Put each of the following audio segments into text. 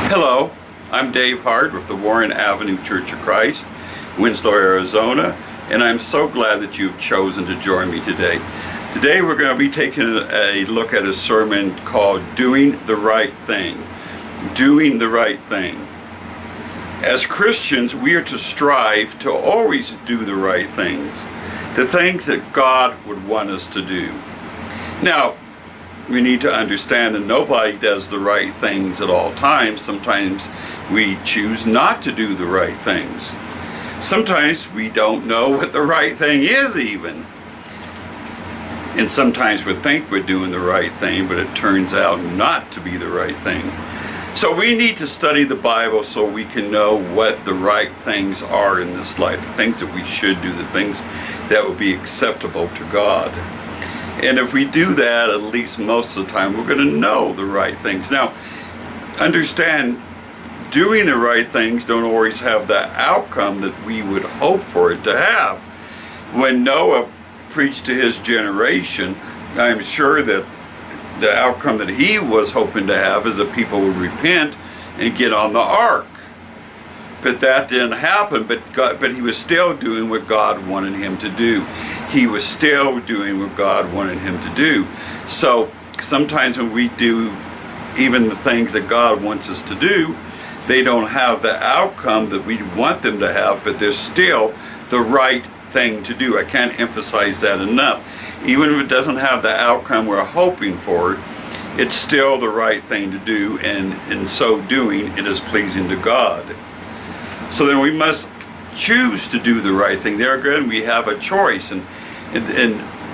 Hello, I'm Dave Hart with the Warren Avenue Church of Christ, Winslow, Arizona, and I'm so glad that you've chosen to join me today. Today we're going to be taking a look at a sermon called Doing the Right Thing. Doing the Right Thing. As Christians, we are to strive to always do the right things, the things that God would want us to do. Now, we need to understand that nobody does the right things at all times. Sometimes we choose not to do the right things. Sometimes we don't know what the right thing is even. And sometimes we think we're doing the right thing, but it turns out not to be the right thing. So we need to study the Bible so we can know what the right things are in this life, the things that we should do, the things that will be acceptable to God. And if we do that, at least most of the time, we're going to know the right things. Now, understand, doing the right things don't always have the outcome that we would hope for it to have. When Noah preached to his generation, I'm sure that the outcome that he was hoping to have is that people would repent and get on the ark. But that didn't happen, but he was still doing what God wanted him to do. He was still doing what God wanted him to do. So sometimes when we do even the things that God wants us to do, they don't have the outcome that we want them to have, but they're still the right thing to do. I can't emphasize that enough. Even if it doesn't have the outcome we're hoping for, it's still the right thing to do, and in so doing, it is pleasing to God. So then we must choose to do the right thing. There again, we have a choice, and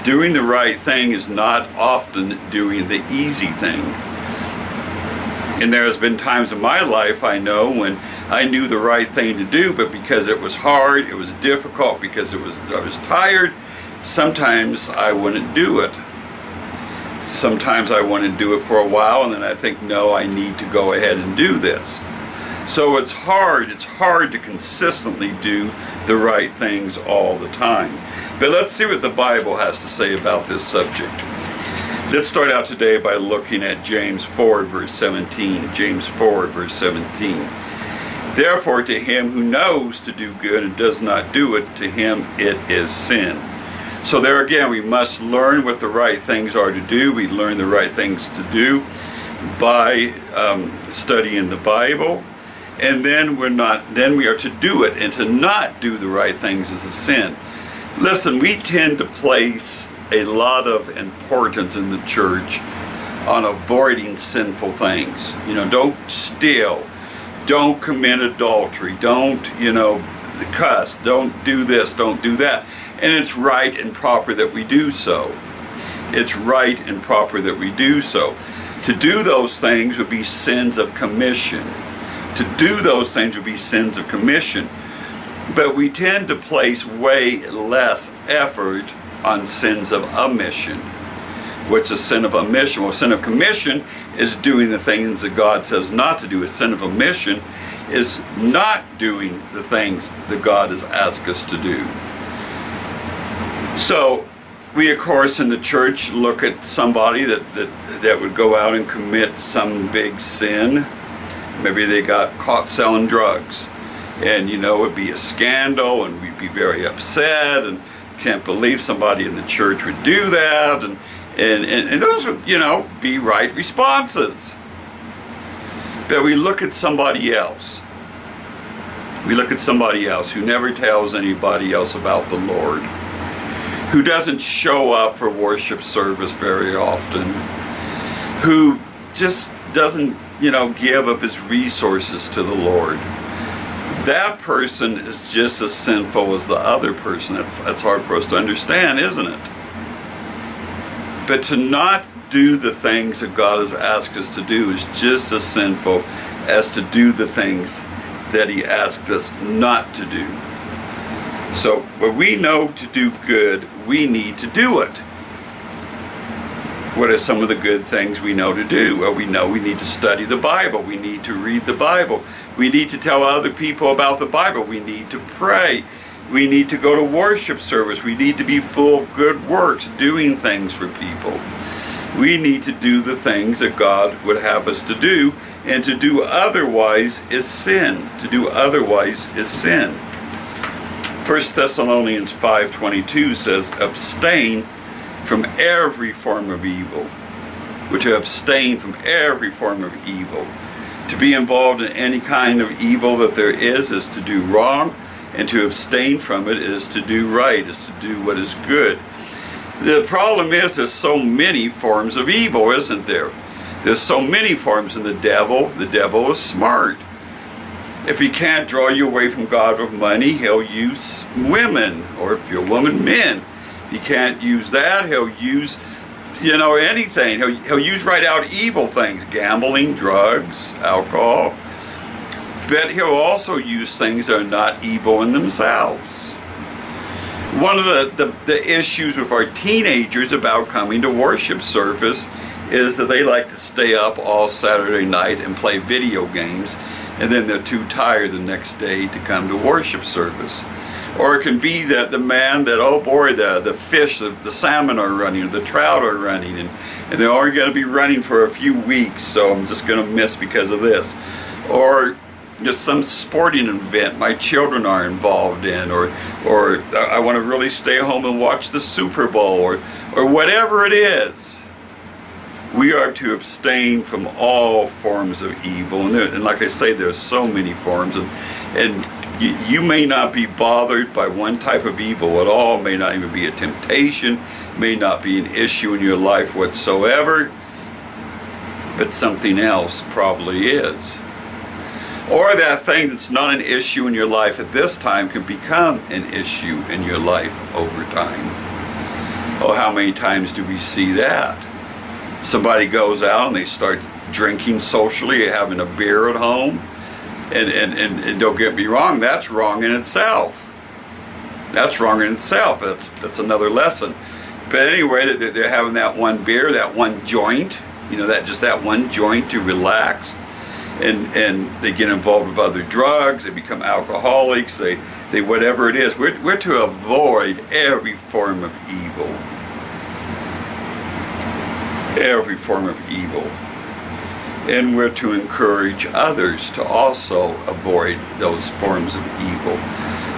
doing the right thing is not often doing the easy thing. And there has been times in my life, I know, when I knew the right thing to do, but because it was hard, it was difficult, because I was tired, sometimes I wouldn't do it. Sometimes I want to do it for a while, and then I think, no, I need to go ahead and do this. So it's hard to consistently do the right things all the time. But let's see what the Bible has to say about this subject. Let's start out today by looking at James 4, verse 17. James 4, verse 17. Therefore, to him who knows to do good and does not do it, to him it is sin. So there again, we must learn what the right things are to do. We learn the right things to do by studying the Bible. And then we are to do it, and to not do the right things is a sin. Listen, we tend to place a lot of importance in the church on avoiding sinful things. Don't steal, don't commit adultery, don't, cuss, don't do this, don't do that. And it's right and proper that we do so. It's right and proper that we do so. To do those things would be sins of commission. To do those things would be sins of commission. But we tend to place way less effort on sins of omission. What's a sin of omission? Well, sin of commission is doing the things that God says not to do. A sin of omission is not doing the things that God has asked us to do. So we, of course, in the church look at somebody that would go out and commit some big sin. Maybe they got caught selling drugs, and it'd be a scandal, and we'd be very upset, and can't believe somebody in the church would do that, and those would, be right responses. But we look at somebody else. We look at somebody else who never tells anybody else about the Lord, who doesn't show up for worship service very often, who just doesn't give of his resources to the Lord. That person is just as sinful as the other person. That's hard for us to understand, isn't it? But to not do the things that God has asked us to do is just as sinful as to do the things that he asked us not to do. So when we know to do good, we need to do it. What are some of the good things we know to do? Well, we know we need to study the Bible. We need to read the Bible. We need to tell other people about the Bible. We need to pray. We need to go to worship service. We need to be full of good works, doing things for people. We need to do the things that God would have us to do and to do otherwise is sin. To do otherwise is sin. 1 Thessalonians 5:22 says, abstain from every form of evil. We're to abstain from every form of evil. To be involved in any kind of evil that there is to do wrong, and to abstain from it is to do right, is to do what is good. The problem is there's so many forms of evil, isn't there? There's so many forms, and the devil is smart. If he can't draw you away from God with money, he'll use women, or if you're a woman, men. If he can't use that, he'll use, anything. He'll use right out evil things, gambling, drugs, alcohol. But he'll also use things that are not evil in themselves. One of the issues with our teenagers about coming to worship service is that they like to stay up all Saturday night and play video games, and then they're too tired the next day to come to worship service. Or it can be that the man that, oh boy, the fish, the salmon are running, the trout are running, and they're only going to be running for a few weeks, so I'm just going to miss because of this. Or just some sporting event my children are involved in, or I want to really stay home and watch the Super Bowl, or whatever it is. We are to abstain from all forms of evil, and like I say, there's so many forms, and you may not be bothered by one type of evil at all, may not even be a temptation, may not be an issue in your life whatsoever, but something else probably is. Or that thing that's not an issue in your life at this time can become an issue in your life over time. Oh, how many times do we see that? Somebody goes out and they start drinking socially, having a beer at home, and don't get me wrong, that's wrong in itself. That's wrong in itself. That's another lesson. But anyway, they're having that one beer, that one joint, that one joint to relax, and they get involved with other drugs. They become alcoholics. They whatever it is. We're to avoid every form of evil. Every form of evil. And we're to encourage others to also avoid those forms of evil.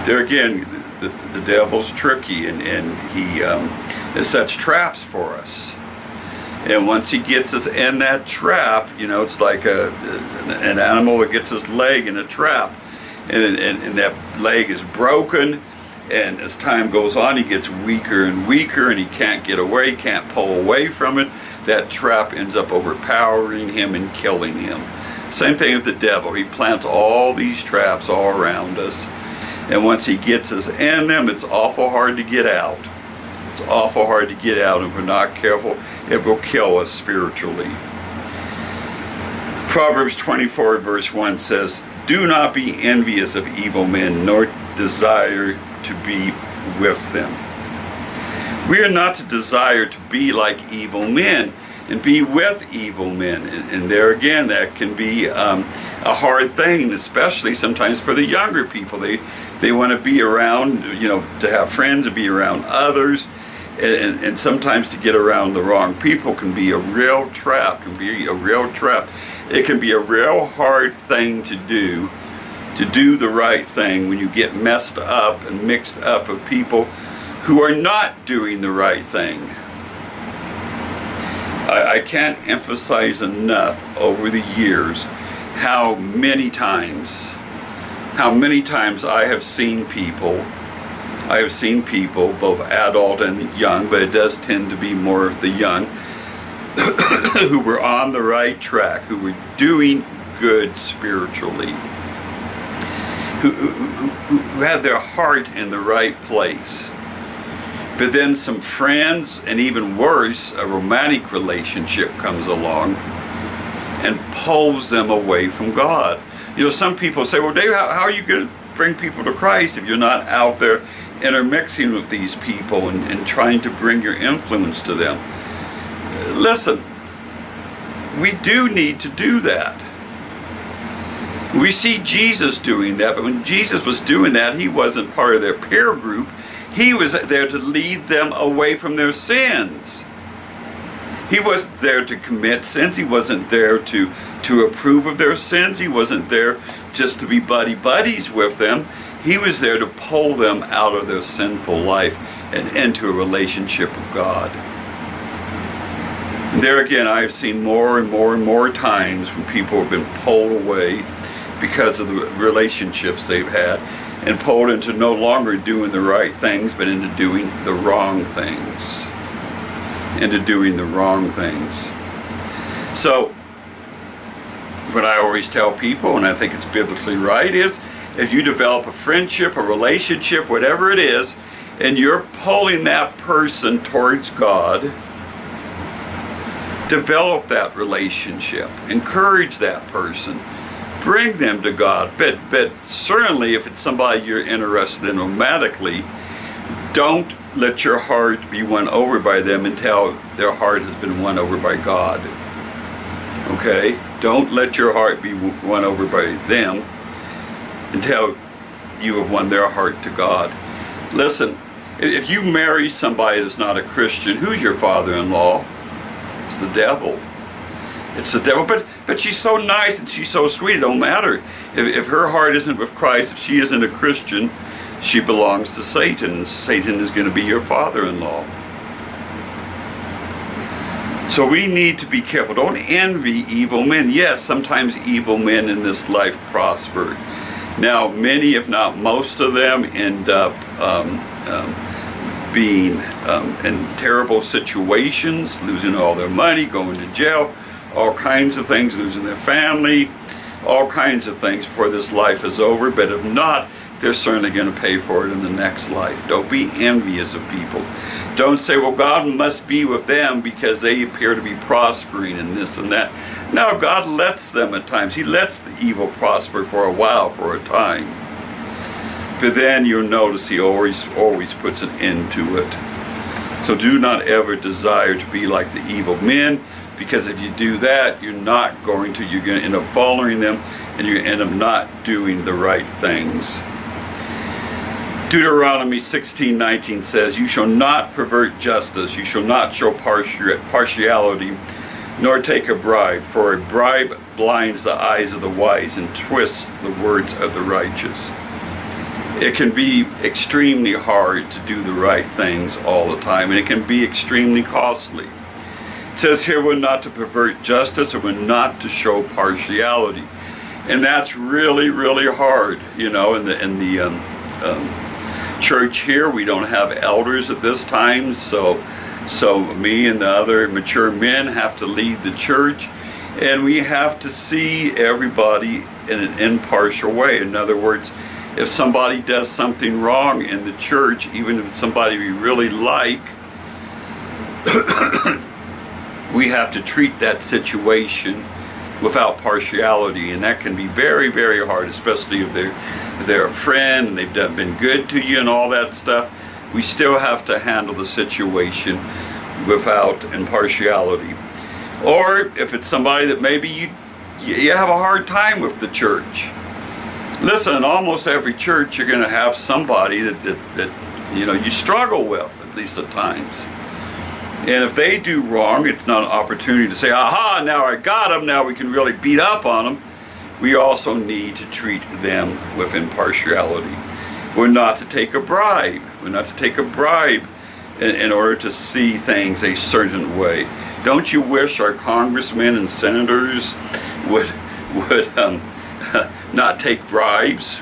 There again, the devil's tricky, and he sets traps for us. And once he gets us in that trap, it's like an animal that gets his leg in a trap, and that leg is broken. And as time goes on, he gets weaker and weaker, and he can't get away, can't pull away from it. That trap ends up overpowering him and killing him. Same thing with the devil. He plants all these traps all around us. And once he gets us in them, it's awful hard to get out. It's awful hard to get out, and if we're not careful, it will kill us spiritually. Proverbs 24 verse 1 says, "Do not be envious of evil men, nor desire to be with them." We are not to desire to be like evil men and be with evil men. And there again, that can be a hard thing, especially sometimes for the younger people. They want to be around, to have friends and be around others. And sometimes to get around the wrong people can be a real trap, It can be a real hard thing to do the right thing when you get messed up and mixed up with people who are not doing the right thing. I can't emphasize enough over the years how many times I have seen people, both adult and young, but it does tend to be more of the young, who were on the right track, who were doing good spiritually, who had their heart in the right place. But then some friends, and even worse, a romantic relationship comes along and pulls them away from God. Some people say, well, Dave, how are you going to bring people to Christ if you're not out there intermixing with these people and trying to bring your influence to them? Listen, we do need to do that. We see Jesus doing that, but when Jesus was doing that, he wasn't part of their peer group. He was there to lead them away from their sins. He wasn't there to commit sins. He wasn't there to approve of their sins. He wasn't there just to be buddies with them. He was there to pull them out of their sinful life and into a relationship with God. And there again, I've seen more and more times when people have been pulled away because of the relationships they've had, and pulled into no longer doing the right things, but into doing the wrong things. So, what I always tell people, and I think it's biblically right, is if you develop a friendship, a relationship, whatever it is, and you're pulling that person towards God, develop that relationship, encourage that person, bring them to God. But certainly if it's somebody you're interested in romantically, don't let your heart be won over by them until their heart has been won over by God. Okay? Don't let your heart be won over by them until you have won their heart to God. Listen, if you marry somebody that's not a Christian, who's your father-in-law? It's the devil. It's the devil. But she's so nice and she's so sweet, it don't matter. If her heart isn't with Christ, if she isn't a Christian, she belongs to Satan, and Satan is going to be your father-in-law. So we need to be careful. Don't envy evil men. Yes, sometimes evil men in this life prosper. Now, many, if not most of them, end up being in terrible situations, losing all their money, going to jail, all kinds of things, losing their family, all kinds of things before this life is over. But if not, they're certainly going to pay for it in the next life. Don't be envious of people. Don't say, well, God must be with them because they appear to be prospering in this and that. No, God lets them at times. He lets the evil prosper for a while, for a time. But then you'll notice He always puts an end to it. So do not ever desire to be like the evil men, because if you do that, you're going to end up following them, and you end up not doing the right things. Deuteronomy 16:19 says, "You shall not pervert justice, you shall not show partiality, nor take a bribe, for a bribe blinds the eyes of the wise and twists the words of the righteous." It can be extremely hard to do the right things all the time, and it can be extremely costly. It says here, we're not to pervert justice, and we're not to show partiality. And that's really, really hard. You know, in the church here, we don't have elders at this time, so me and the other mature men have to lead the church, and we have to see everybody in an impartial way. In other words, if somebody does something wrong in the church, even if it's somebody we really like, we have to treat that situation without partiality, and that can be very, very hard, especially if they're a friend and they've been good to you and all that stuff. We still have to handle the situation without impartiality. Or if it's somebody that maybe you have a hard time with the church. Listen, in almost every church you're going to have somebody that you struggle with, at least at times. And if they do wrong, it's not an opportunity to say, aha, now I got them, now we can really beat up on them. We also need to treat them with impartiality. We're not to take a bribe. We're not to take a bribe in order to see things a certain way. Don't you wish our congressmen and senators would not take bribes?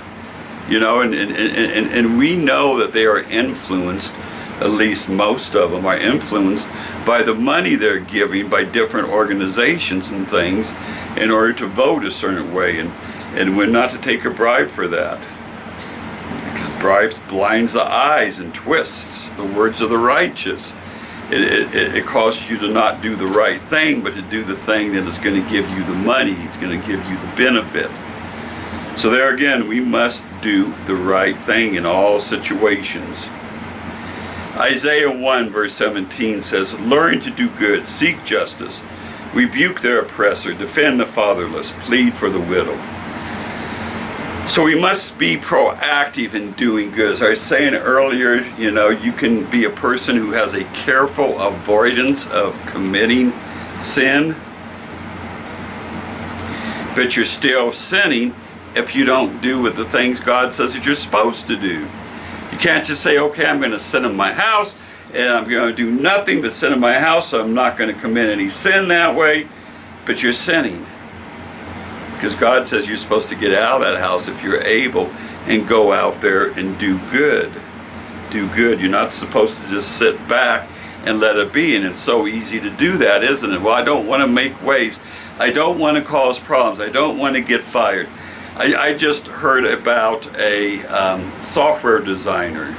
You know, and we know that they are influenced, at least most of them are influenced by the money they're giving by different organizations and things in order to vote a certain way, and we're not to take a bribe for that, because bribes blinds the eyes and twists the words of the righteous. It causes you to not do the right thing, but to do the thing that is going to give you the money, it's going to give you the benefit. So there again, we must do the right thing in all situations. Isaiah 1 verse 17 says, "Learn to do good, seek justice, rebuke their oppressor, defend the fatherless, plead for the widow." So we must be proactive in doing good. As I was saying earlier, you can be a person who has a careful avoidance of committing sin, but you're still sinning if you don't do what the things God says that you're supposed to do. You can't just say, okay, I'm going to sit in my house and I'm going to do nothing but sit in my house, so I'm not going to commit any sin that way, but you're sinning. Because God says you're supposed to get out of that house if you're able and go out there and do good. Do good. You're not supposed to just sit back and let it be. And it's so easy to do that, isn't it? Well, I don't want to make waves. I don't want to cause problems. I don't want to get fired. I just heard about a software designer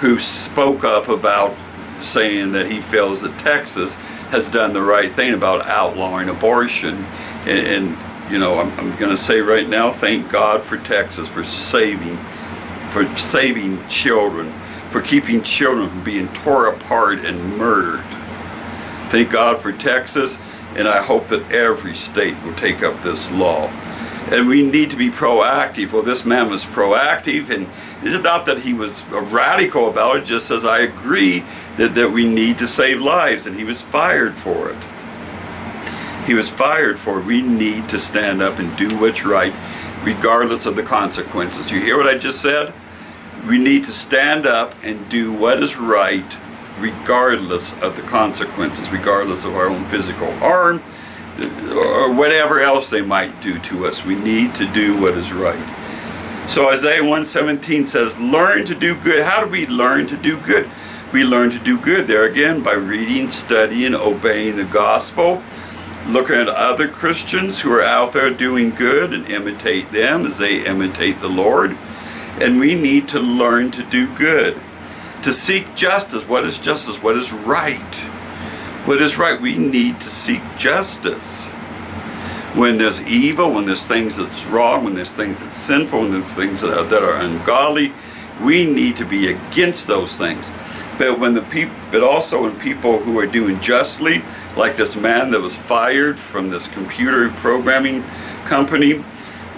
who spoke up about saying that he feels that Texas has done the right thing about outlawing abortion. And I'm going to say right now, thank God for Texas for saving children, for keeping children from being torn apart and murdered. Thank God for Texas, and I hope that every state will take up this law. And we need to be proactive. Well, this man was proactive, and it's not that he was radical about it, just as I agree that we need to save lives, and he was fired for it. He was fired for it. We need to stand up and do what's right, regardless of the consequences. You hear what I just said? We need to stand up and do what is right, regardless of the consequences, regardless of our own physical harm, or whatever else they might do to us. We need to do what is right. So Isaiah 1:17 says, learn to do good. How do we learn to do good? We learn to do good there again by reading, studying, obeying the gospel, looking at other Christians who are out there doing good and imitate them as they imitate the Lord. And we need to learn to do good, to seek justice. What is justice? What is right? What is right? We need to seek justice. When there's evil, when there's things that's wrong, when there's things that's sinful, when there's things that are ungodly, we need to be against those things. But also when people who are doing justly, like this man that was fired from this computer programming company,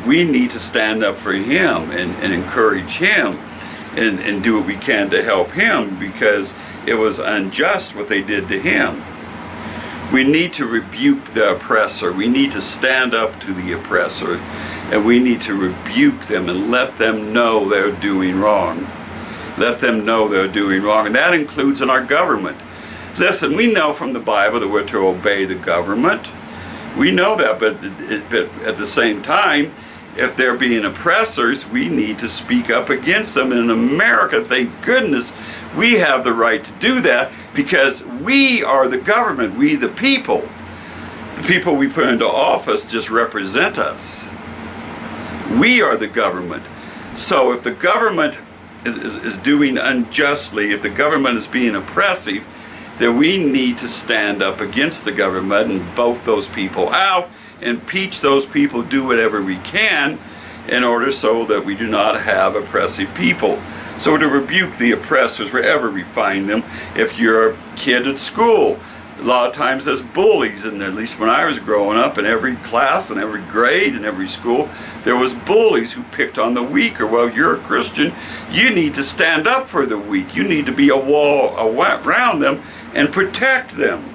we need to stand up for him and encourage him and do what we can to help him, because it was unjust what they did to him. We need to rebuke the oppressor. We need to stand up to the oppressor, and we need to rebuke them and let them know they're doing wrong. Let them know they're doing wrong, and that includes in our government. Listen, we know from the Bible that we're to obey the government. We know that, but at the same time, if they're being oppressors, we need to speak up against them. And in America, thank goodness, we have the right to do that, because we are the government, we the people. The people we put into office just represent us. We are the government. So if the government is doing unjustly, if the government is being oppressive, then we need to stand up against the government and vote those people out, impeach those people, do whatever we can in order so that we do not have oppressive people. So to rebuke the oppressors wherever we find them. If you're a kid at school, a lot of times there's bullies, and at least when I was growing up, in every class and every grade and every school, there was bullies who picked on the weak. Or, well, you're a Christian, you need to stand up for the weak. You need to be a wall around them and protect them.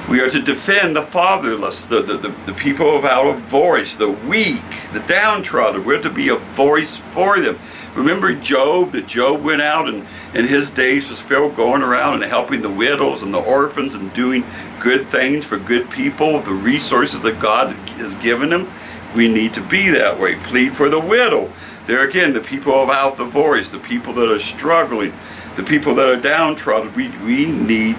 We are to defend the fatherless, the people without a voice, the weak, the downtrodden. We're to be a voice for them. Remember Job, that Job went out and his days was filled going around and helping the widows and the orphans and doing good things for good people, the resources that God has given him. We need to be that way. Plead for the widow. There again, the people without the voice, the people that are struggling, the people that are downtrodden. We need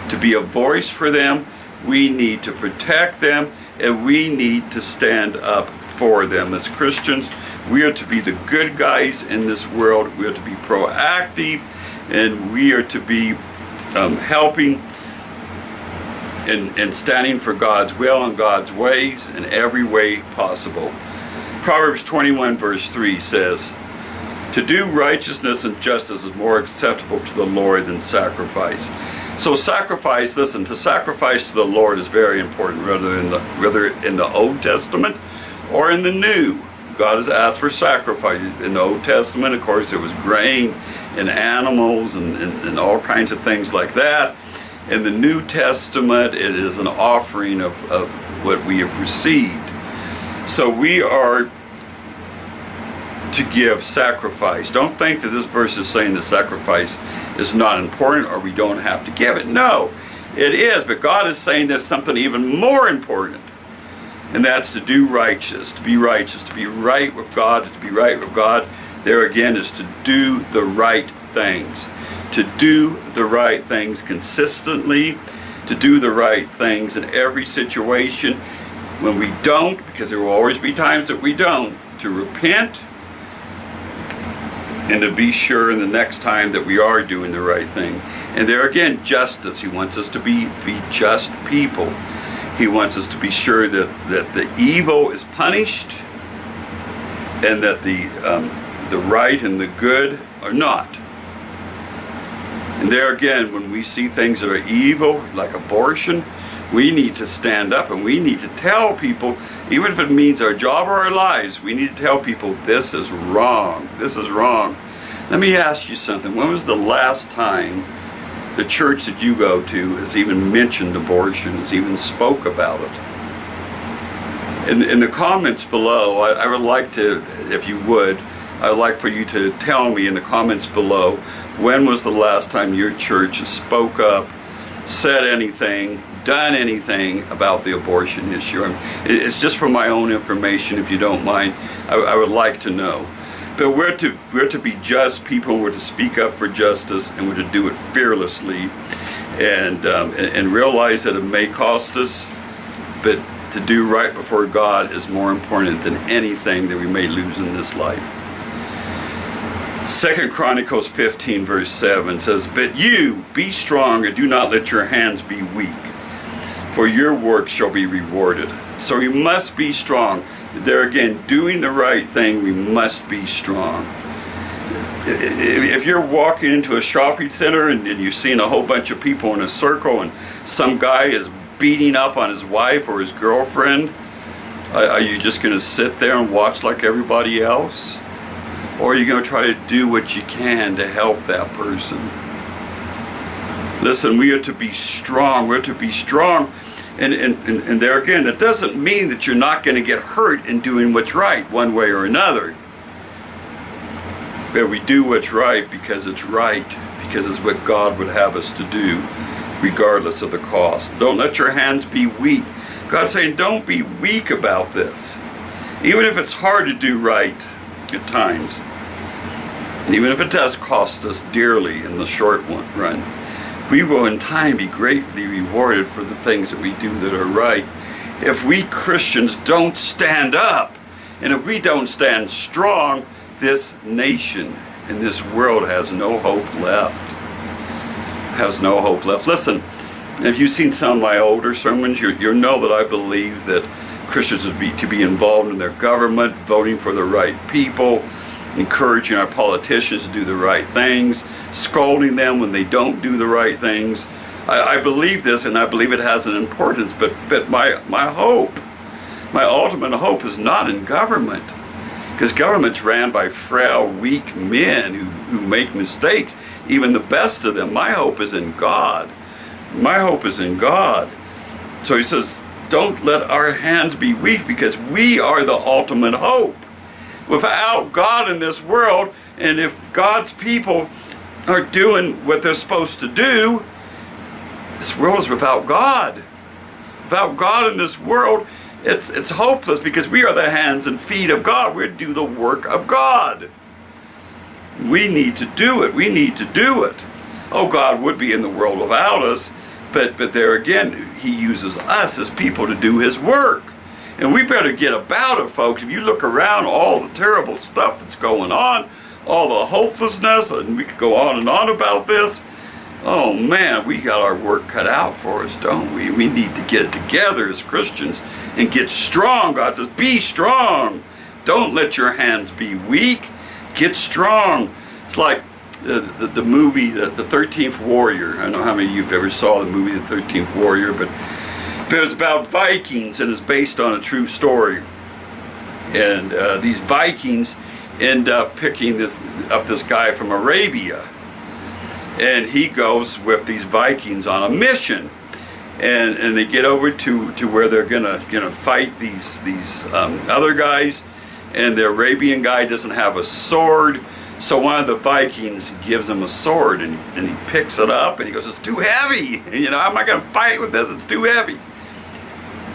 to be a voice for them. We need to protect them, and we need to stand up for them. As Christians, we are to be the good guys in this world. We are to be proactive, and we are to be helping and standing for God's will and God's ways in every way possible. Proverbs 21 verse 3 says, "To do righteousness and justice is more acceptable to the Lord than sacrifice." So sacrifice, listen, to sacrifice to the Lord is very important, whether in the Old Testament or in the New. God has asked for sacrifices. In the Old Testament, of course, there was grain and animals and all kinds of things like that. In the New Testament, it is an offering of what we have received. So we are to give sacrifice. Don't think that this verse is saying the sacrifice is not important or we don't have to give it. No, it is, but God is saying there's something even more important. And that's to do righteous, to be righteous, to be right with God, to be right with God. There again is to do the right things. To do the right things consistently, to do the right things in every situation. When we don't, because there will always be times that we don't, to repent and to be sure in the next time that we are doing the right thing. And there again, justice. He wants us to be just people. He wants us to be sure that the evil is punished and that the right and the good are not. And there again, when we see things that are evil, like abortion, we need to stand up and we need to tell people, even if it means our job or our lives, we need to tell people this is wrong. This is wrong. Let me ask you something. When was the last time the church that you go to has even mentioned abortion, has even spoke about it? In the comments below, I would like to, if you would, I'd like for you to tell me in the comments below, when was the last time your church spoke up, said anything, done anything about the abortion issue? It's just for my own information, if you don't mind. I would like to know. But we're to be just people. We're to speak up for justice, and we're to do it fearlessly, and realize that it may cost us, but to do right before God is more important than anything that we may lose in this life. 2 Chronicles 15 verse 7 says, "But you be strong and do not let your hands be weak, for your work shall be rewarded." So we must be strong. There again, doing the right thing, we must be strong. If you're walking into a shopping center and you're seeing a whole bunch of people in a circle and some guy is beating up on his wife or his girlfriend, are you just going to sit there and watch like everybody else? Or are you going to try to do what you can to help that person? Listen, we are to be strong. We're to be strong. And there again, it doesn't mean that you're not going to get hurt in doing what's right one way or another. But we do what's right because it's right, because it's what God would have us to do, regardless of the cost. Don't let your hands be weak. God's saying, don't be weak about this. Even if it's hard to do right at times, even if it does cost us dearly in the short run, we will in time be greatly rewarded for the things that we do that are right. If we Christians don't stand up, and if we don't stand strong, this nation and this world has no hope left. Has no hope left. Listen, if you've seen some of my older sermons, you'll know that I believe that Christians would be to be involved in their government, voting for the right people, encouraging our politicians to do the right things, scolding them when they don't do the right things. I believe this, and I believe it has an importance, but my hope, my ultimate hope is not in government, because government's ran by frail, weak men who make mistakes, even the best of them. My hope is in God. My hope is in God. So he says, don't let our hands be weak, because we are the ultimate hope. Without God in this world, and if God's people are doing what they're supposed to do, this world is without God. Without God in this world, it's hopeless, because we are the hands and feet of God. We're to do the work of God. We need to do it. We need to do it. Oh, God would be in the world without us, but there again, he uses us as people to do his work. And we better get about it, folks. If you look around, all the terrible stuff that's going on, all the hopelessness, and we could go on and on about this. Oh man, we got our work cut out for us, don't we? We need to get it together as Christians and get strong. God says, be strong. Don't let your hands be weak. Get strong. It's like the movie, the 13th Warrior. I don't know how many of you ever saw the movie, The 13th Warrior, but it was about Vikings and is based on a true story. And these Vikings end up picking this guy from Arabia, and he goes with these Vikings on a mission, and they get over to where they're gonna fight these other guys, and the Arabian guy doesn't have a sword, so one of the Vikings gives him a sword, and he picks it up and he goes, "It's too heavy, you know, I'm not gonna fight with this, it's too heavy."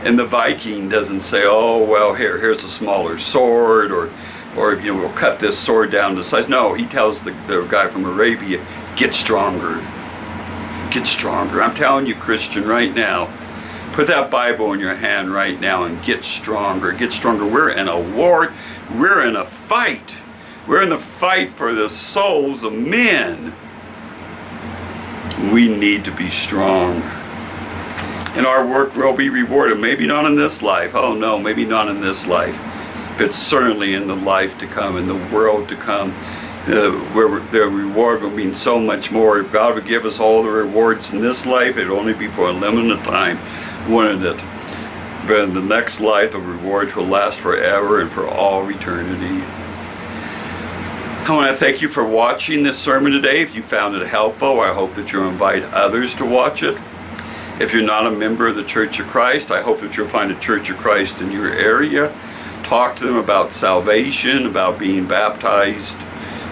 And the Viking doesn't say, "Oh well, here's a smaller sword," or you know, "We'll cut this sword down to size." No, he tells the guy from Arabia, "Get stronger. Get stronger." I'm telling you, Christian, right now, put that Bible in your hand right now and get stronger. Get stronger. We're in a war. We're in a fight. We're in the fight for the souls of men. We need to be strong. And our work will be rewarded. Maybe not in this life. Oh no, maybe not in this life. But certainly in the life to come, in the world to come, where the reward will mean so much more. If God would give us all the rewards in this life, it would only be for a limited time, wouldn't it? But in the next life, the rewards will last forever and for all eternity. I want to thank you for watching this sermon today. If you found it helpful, I hope that you'll invite others to watch it. If you're not a member of the Church of Christ, I hope that you'll find a Church of Christ in your area. Talk to them about salvation, about being baptized.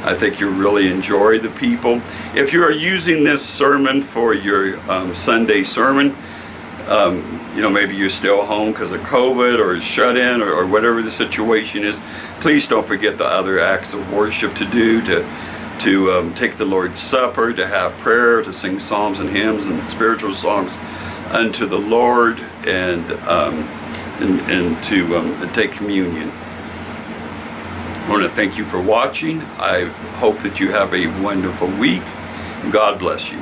I think you'll really enjoy the people. If you are using this sermon for your Sunday sermon, you know, maybe you're still home because of COVID or shut in or whatever the situation is, please don't forget the other acts of worship to do, to take the Lord's Supper, to have prayer, to sing psalms and hymns and spiritual songs unto the Lord, and to take communion. I want to thank you for watching. I hope that you have a wonderful week. God bless you.